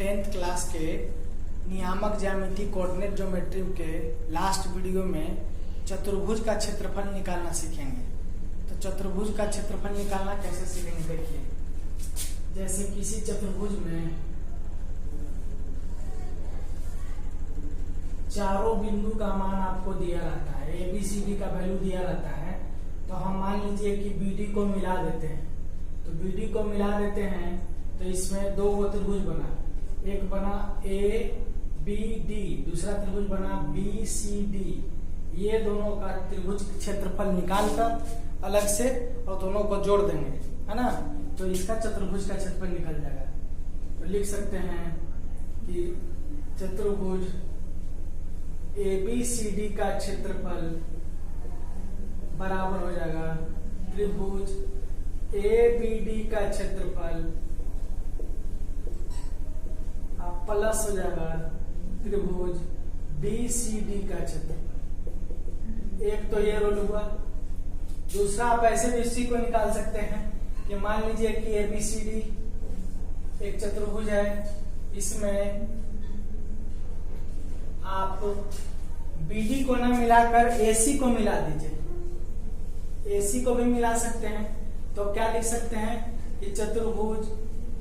10th class के नियामक ज्यामिति कोऑर्डिनेट ज्योमेट्री के लास्ट वीडियो में चतुर्भुज का क्षेत्रफल निकालना सीखेंगे। तो चतुर्भुज का क्षेत्रफल निकालना कैसे सीखेंगे, देखिए। जैसे किसी चतुर्भुज में चारों बिंदु का मान आपको दिया रहता है, ए बी सी डी का वैल्यू दिया रहता है। तो हम मान लीजिए कि बी डी को मिला देते हैं। तो बी डी को मिला देते हैं तो इसमें दो त्रिभुज बना, एक बना ए बी डी, दूसरा त्रिभुज बना बी सी डी। ये दोनों का त्रिभुज क्षेत्रफल निकालकर अलग से और दोनों को जोड़ देंगे, है ना। तो इसका चतुर्भुज का क्षेत्रफल निकल जाएगा। तो लिख सकते हैं कि चतुर्भुज ए बी सी डी का क्षेत्रफल बराबर हो जाएगा त्रिभुज ए बी डी का क्षेत्रफल प्लस हो जाएगा त्रिभुज बी सी डी का क्षेत्रफल। एक तो ये रोल हुआ। दूसरा आप ऐसे भी इसी को निकाल सकते हैं कि मान लीजिए कि ए बी सी डी एक चतुर्भुज है, इसमें आप बी डी को न मिलाकर ए सी को मिला दीजिए। ए सी को भी मिला सकते हैं। तो क्या लिख सकते हैं कि चतुर्भुज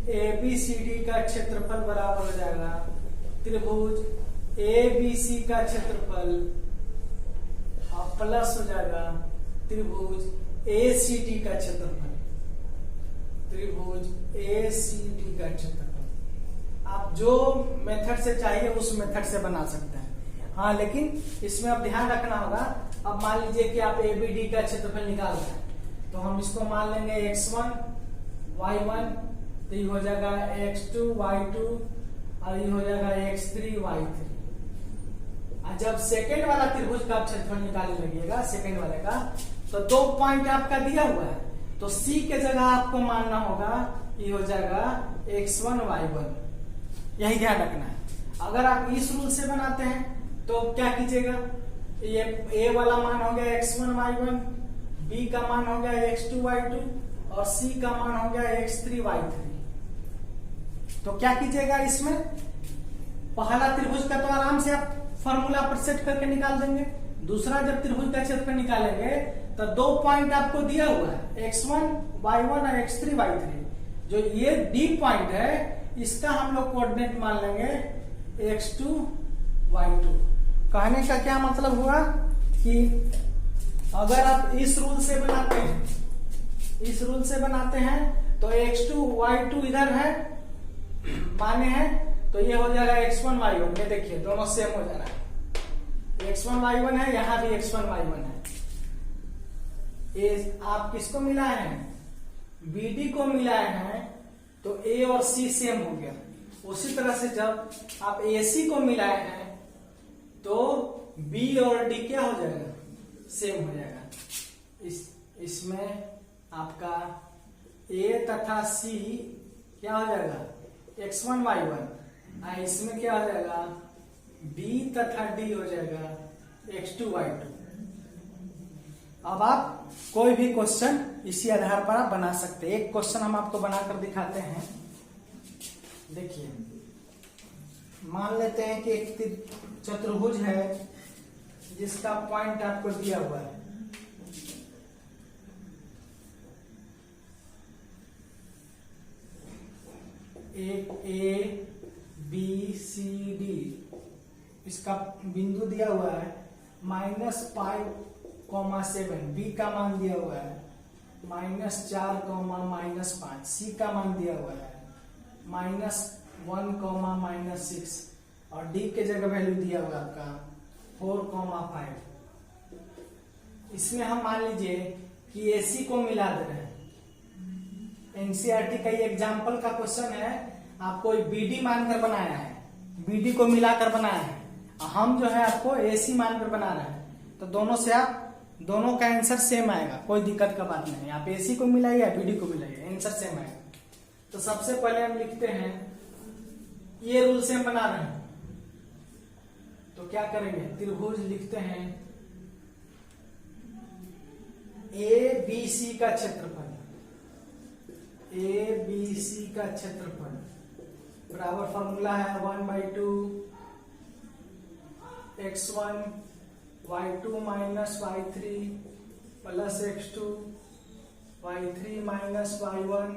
ए बी सी डी का क्षेत्रफल बराबर हो जाएगा त्रिभुज ए बी सी का क्षेत्रफल प्लस हो जाएगा त्रिभुज ए सी डी का क्षेत्रफल। त्रिभुज ए सी डी का क्षेत्रफल आप जो मेथड से चाहिए उस मेथड से बना सकते हैं। हाँ, लेकिन इसमें अब ध्यान रखना होगा। अब मान लीजिए कि आप ए बी डी का क्षेत्रफल निकाल रहे हैं, तो हम इसको मान लेंगे x1 y1, तो ये हो जाएगा x2 y2 और ये हो जाएगा x3 y3। जब सेकेंड वाला त्रिभुज का क्षेत्रफल निकालने लगिएगा, सेकेंड वाले का, तो दो पॉइंट आपका दिया हुआ है, तो C के जगह आपको मानना होगा ये हो जाएगा x1 y1। यही ध्यान रखना है। अगर आप इस रूल से बनाते हैं तो क्या कीजिएगा, ये A वाला मान हो गया x1 y1, B का मान हो गया x2 y2 और C का मान हो गया x3 y3। तो क्या कीजिएगा, इसमें पहला त्रिभुज का तो आराम से आप फॉर्मूला पर सेट करके निकाल देंगे। दूसरा जब त्रिभुज का क्षेत्रफल निकालेंगे तो दो पॉइंट आपको दिया हुआ है x1 y1 और x3 y3। जो ये D पॉइंट है इसका हम लोग कोऑर्डिनेट मान लेंगे x2 y2। कहने का क्या मतलब हुआ कि अगर आप इस रूल से बनाते हैं तो x2 y2 इधर है माने हैं, तो ये हो जाएगा x1 y1। ये देखिए दोनों सेम हो जा रहा है, x1 y1 है, यहां भी x1 y1 है। ये आप किसको मिलाए हैं, BD को मिलाए हैं, तो A और C सेम हो गया। उसी तरह से जब आप AC को मिलाए हैं तो B और D क्या हो जाएगा, सेम हो जाएगा। इसमें आपका A तथा C क्या हो जाएगा x1 y1, इसमें क्या हो जाएगा B तथा D हो जाएगा x2 y2। अब आप कोई भी क्वेश्चन इसी आधार पर आप बना सकते हैं। एक क्वेश्चन हम आपको बनाकर दिखाते हैं। देखिए, मान लेते हैं कि एक चतुर्भुज है जिसका पॉइंट आपको दिया हुआ है। एक ए बी सी डी, इसका बिंदु दिया हुआ है -5,7। बी का मान दिया हुआ है -4,-5। सी का मान दिया हुआ है -1,-6 और डी के जगह वैल्यू दिया हुआ है आपका 4,5। इसमें हम मान लीजिए कि एसी को मिला दे रहे हैं। एनसीईआरटी का ये एग्जाम्पल का क्वेश्चन है, आपको बीडी मानकर बनाया है, बीडी को मिलाकर बनाया है। हम जो है आपको एसी मानकर बना रहे हैं, तो दोनों से आप दोनों का आंसर सेम आएगा, कोई दिक्कत का बात नहीं। आप एसी को मिलाइए या बीडी को मिलाइए, आंसर सेम आएगा। तो सबसे पहले हम लिखते हैं, ये रूल से हम बना रहे हैं, तो क्या करेंगे, त्रिभुज लिखते हैं ए बी सी का क्षेत्रफल, ए बी सी का क्षेत्रफल बराबर फॉर्मूला है 1/2 x1 y2 minus y3 plus x2 y3 minus y1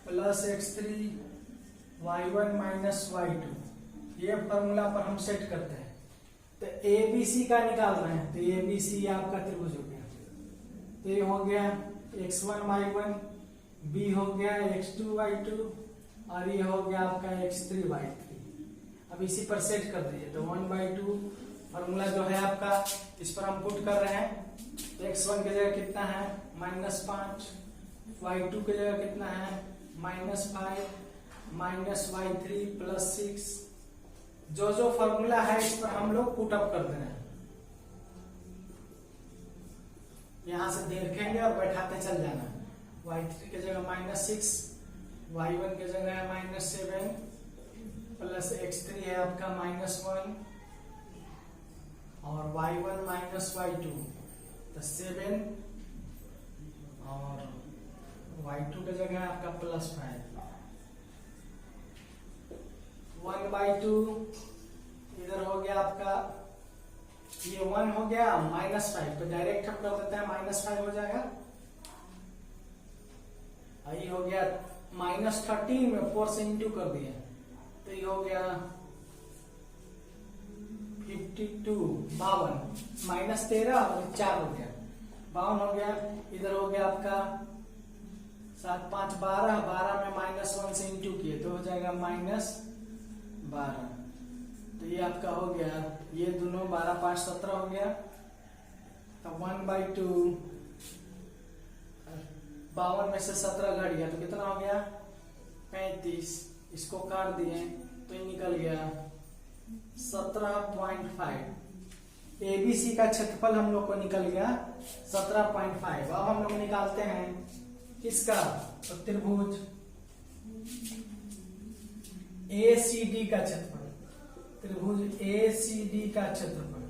plus x3 y1 minus y2। ये फॉर्मूला पर हम सेट करते हैं। तो ABC का निकाल रहे हैं, तो ABC आपका त्रिभुज हो गया। तो ये हो गया x1 y1, B हो गया x2 y2 और ये हो गया आपका x3 y3। अब इसी पर सेट कर दीजिए। तो 1/2 फॉर्मूला जो है आपका, इस पर हम पुट कर रहे हैं। तो x1 की जगह कितना है -5, y2 की जगह कितना है -5, माइनस y3 प्लस 6। जो जो फॉर्मूला है इस पर हम लोग पुट अप कर दे रहे हैं। यहां से देखेंगे और बैठाते चल जाना। y3 की जगह -6, y1 की जगह है -7 प्लस x3 है आपका -1 और y1 माइनस y2 तो 7 और y2 की जगह है आपका +5। 1/2 इधर हो गया आपका, ये 1 हो गया -5, तो डायरेक्ट हम कर देते हैं -5 हो जाएगा। ये हो गया -13 में 4 से इंटू कर दिए, तो ये हो गया 52, 52 -13 और 4 हो गया 52 हो गया। इधर हो गया आपका 7 5 12, 12 में -1 से इंटू किए तो हो जाएगा -12। तो ये आपका हो गया, ये दोनों 12 5 17 हो गया। तो 1/2 52 में से 17 घट गया तो कितना हो गया 35। इसको काट दिए तो ये निकल गया 17.5। ABC का क्षेत्रफल हम लोग को निकल गया 17.5। अब हम लोग निकालते हैं किसका, तो त्रिभुज ACD का क्षेत्रफल। त्रिभुज ACD का क्षेत्रफल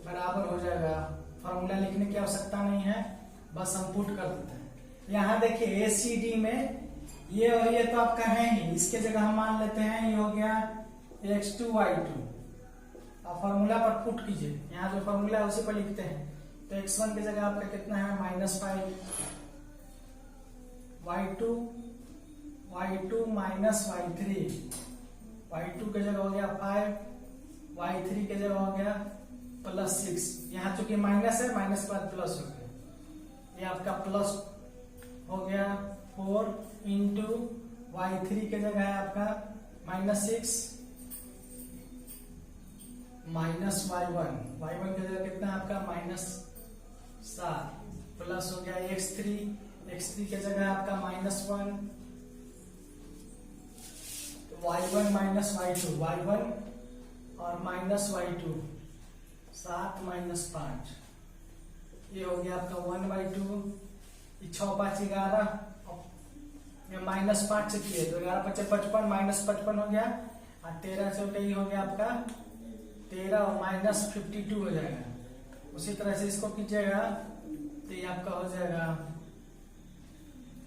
बराबर हो जाएगा, फॉर्मूला लिखने की आवश्यकता नहीं है, बस हम पुट कर देते हैं। यहाँ देखिए ACD में ये और ये तो आपका है ही, इसके जगह हम मान लेते हैं ये हो गया x2 y2। अब फॉर्मूला पर पुट कीजिए, यहाँ जो फॉर्मूला है उसी पर लिखते हैं। तो x1 की जगह आपका कितना है -5, y2 माइनस y3, y2 की जगह हो गया 5, y3 की जगह हो गया +6। यहाँ चूंकि माइनस है, माइनस के बाद प्लस हो गया, ये आपका प्लस हो गया 4 इंटू y3 की जगह है आपका -6 माइनस y1 की जगह कितना है आपका -7 प्लस हो गया x3 की जगह आपका -1 y1 माइनस y2, y1 और -y2 7 - 5, ये हो गया आपका 1/2। 6 5 11 -5 से किए तो 11 5 55 -55 हो गया और 13 से ही हो गया आपका 13 और -52 हो जाएगा। उसी तरह से इसको कीजिएगा तो ये आपका हो जाएगा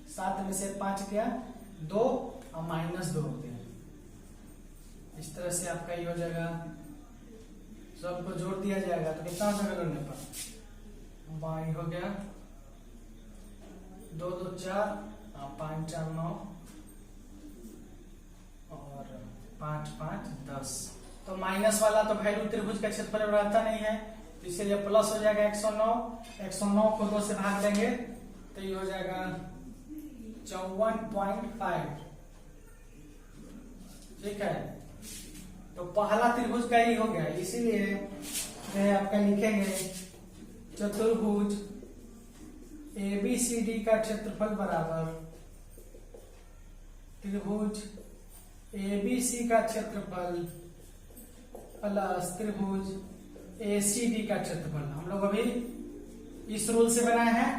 7 में से 5 गया 2 और -2 हो गया। इस तरह से आपका ये हो जाएगा, सबको जोड़ दिया जाएगा तो कितना हो जाएगा करने पर बाई हो गया 2 2 4 5 4 9 और 5 5 10। तो माइनस वाला तो वैल्यू त्रिभुज का क्षेत्रफल रहता नहीं है, तो इसलिए प्लस हो जाएगा 109 को 2 से भाग देंगे तो ये हो जाएगा 54.5। ठीक है, तो पहला त्रिभुज का ही हो गया, इसीलिए जो आपका लिखेंगे चतुर्भुज ABCD का क्षेत्रफल बराबर त्रिभुज ABC का क्षेत्रफल प्लस त्रिभुज ACD का क्षेत्रफल। हम लोग अभी इस रूल से बनाए हैं,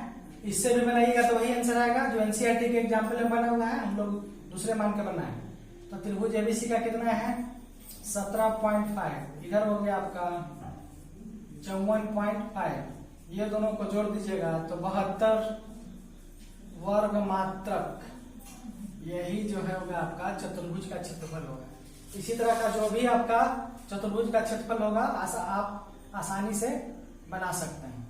इससे भी बनाइएगा तो वही आंसर आएगा जो NCERT के एग्जाम्पल में बना हुआ है, हम लोग दूसरे मान के बनाए। तो त्रिभुज ABC का कितना है 17.5, इधर हो गया आपका 54.5, ये दोनों को जोड़ दीजिएगा तो 72 वर्ग मात्रक, यही जो है होगा आपका चतुर्भुज का क्षेत्रफल होगा। इसी तरह का जो भी आपका चतुर्भुज का क्षेत्रफल होगा आप आसानी से बना सकते हैं।